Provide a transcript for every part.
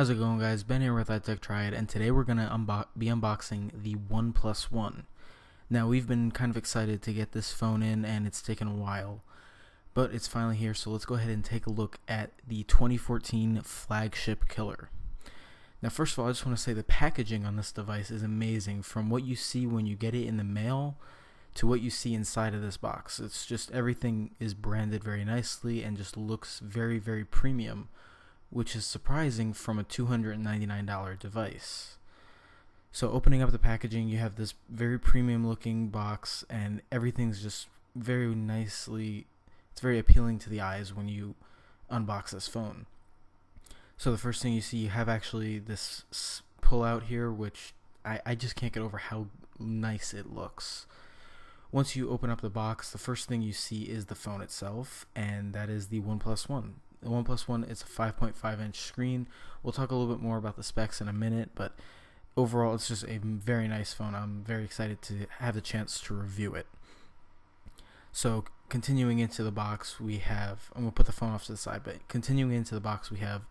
How's it going, guys? Ben here with iTechTriad, and today we're going to be unboxing the OnePlus One. Now, we've been kind of excited to get this phone in, and it's taken a while, but it's finally here, so let's go ahead and take a look at the 2014 flagship killer. Now, first of all, I just want to say the packaging on this device is amazing, from what you see when you get it in the mail to what you see inside of this box. It's just everything is branded very nicely and just looks very, very premium, which is surprising from a $299 device. So opening up the packaging, you have this very premium looking box, and everything's just very nicely, it's very appealing to the eyes when you unbox this phone. So the first thing you see, you have actually this pull out here, which I just can't get over how nice it looks. Once you open up the box, the first thing you see is the phone itself, and that is the OnePlus One. The OnePlus One is a 5.5-inch screen. We'll talk a little bit more about the specs in a minute, but overall it's just a very nice phone. I'm very excited to have the chance to review it. So continuing into the box, we have, I'm going to put the phone off to the side, but continuing into the box, we have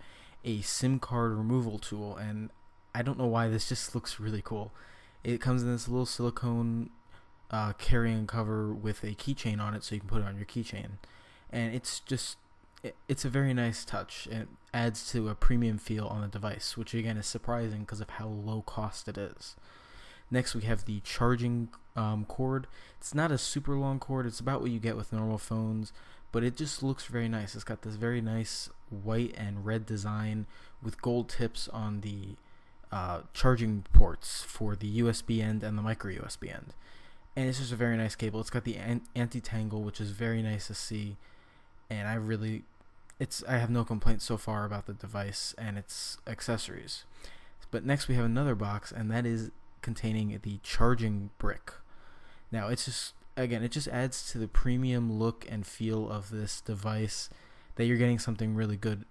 a SIM card removal tool, and I don't know why, this just looks really cool. It comes in this little silicone carrying cover with a keychain on it, so you can put it on your keychain, and it's a very nice touch. It adds to a premium feel on the device, which again is surprising because of how low cost it is. Next, we have the charging cord. It's not a super long cord, it's about what you get with normal phones, but it just looks very nice. It's got this very nice white and red design with gold tips on the charging ports for the USB end and the micro USB end. And it's just a very nice cable. It's got the anti-tangle, which is very nice to see, and I have no complaints so far about the device and its accessories. But next we have another box, and that is containing the charging brick. Now it just adds to the premium look and feel of this device that you're getting something really good.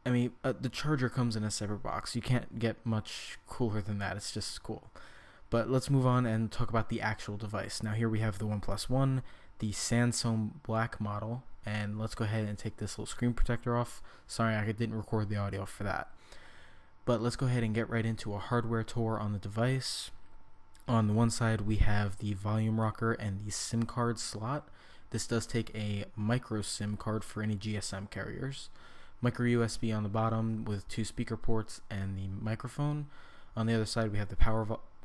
I mean, the charger comes in a separate box. You can't get much cooler than that. It's just cool. But let's move on and talk about the actual device. Now here we have the OnePlus One, the Sandstone Black model, and let's go ahead and take this little screen protector off. Sorry, I didn't record the audio for that. But let's go ahead and get right into a hardware tour on the device. On the one side, we have the volume rocker and the SIM card slot. This does take a micro SIM card for any GSM carriers. Micro USB on the bottom with 2 speaker ports and the microphone. On the other side, we have the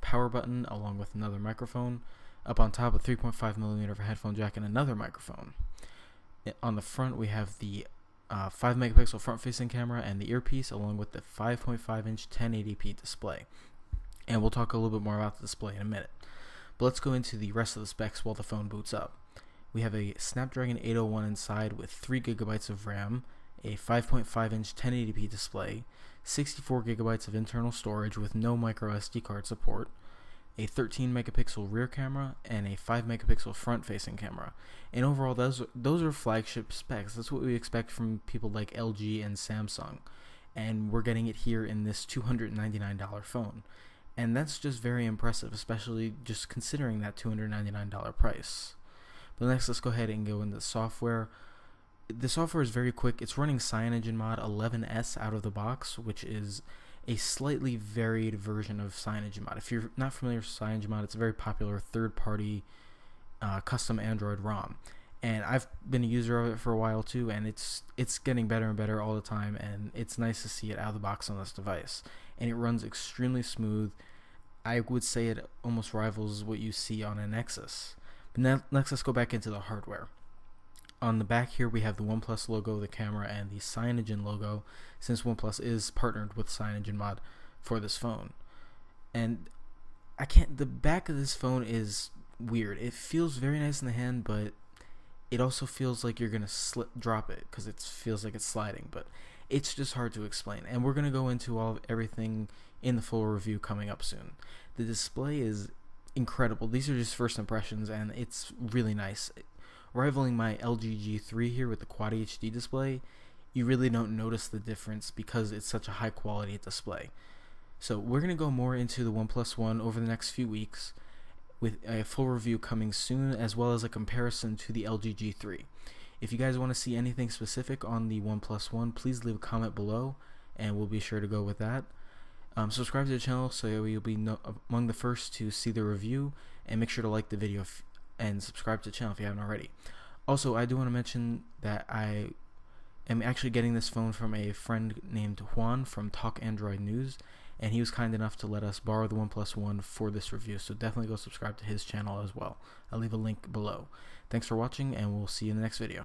power button along with another microphone. Up on top, a 3.5mm headphone jack and another microphone. On the front, we have the 5 megapixel front facing camera and the earpiece, along with the 5.5-inch 1080p display. And we'll talk a little bit more about the display in a minute. But let's go into the rest of the specs while the phone boots up. We have a Snapdragon 801 inside with 3 GB of RAM, a 5.5-inch 1080p display, 64 GB of internal storage with no micro SD card support, a 13 megapixel rear camera, and a 5 megapixel front facing camera. And overall, those are flagship specs. That's what we expect from people like LG and Samsung, and we're getting it here in this $299 phone, and that's just very impressive, especially just considering that $299 price. But next, let's go ahead and go into the software. The software is very quick. It's running CyanogenMod 11S out of the box, which is a slightly varied version of CyanogenMod. If you're not familiar with CyanogenMod, it's a very popular third-party custom Android ROM, and I've been a user of it for a while too, and it's getting better and better all the time, and it's nice to see it out of the box on this device, and it runs extremely smooth. I would say it almost rivals what you see on a Nexus. But now, next, let's go back into the hardware. On the back here, we have the OnePlus logo, the camera, and the Cyanogen logo, since OnePlus is partnered with CyanogenMod for this phone. And the back of this phone is weird. It feels very nice in the hand, but it also feels like you're going to drop it because it feels like it's sliding, but it's just hard to explain. And we're going to go into everything in the full review coming up soon. The display is incredible. These are just first impressions, and it's really nice. Rivaling my LG G3 here with the Quad HD display, you really don't notice the difference because it's such a high quality display. So we're going to go more into the OnePlus One over the next few weeks, with a full review coming soon, as well as a comparison to the LG G3. If you guys want to see anything specific on the OnePlus One, please leave a comment below, and we'll be sure to go with that. Subscribe to the channel so you'll be among the first to see the review, and make sure to like the video and subscribe to the channel if you haven't already. Also, I do want to mention that I am actually getting this phone from a friend named Juan from Talk Android News, and he was kind enough to let us borrow the OnePlus One for this review, so definitely go subscribe to his channel as well. I'll leave a link below. Thanks for watching, and we'll see you in the next video.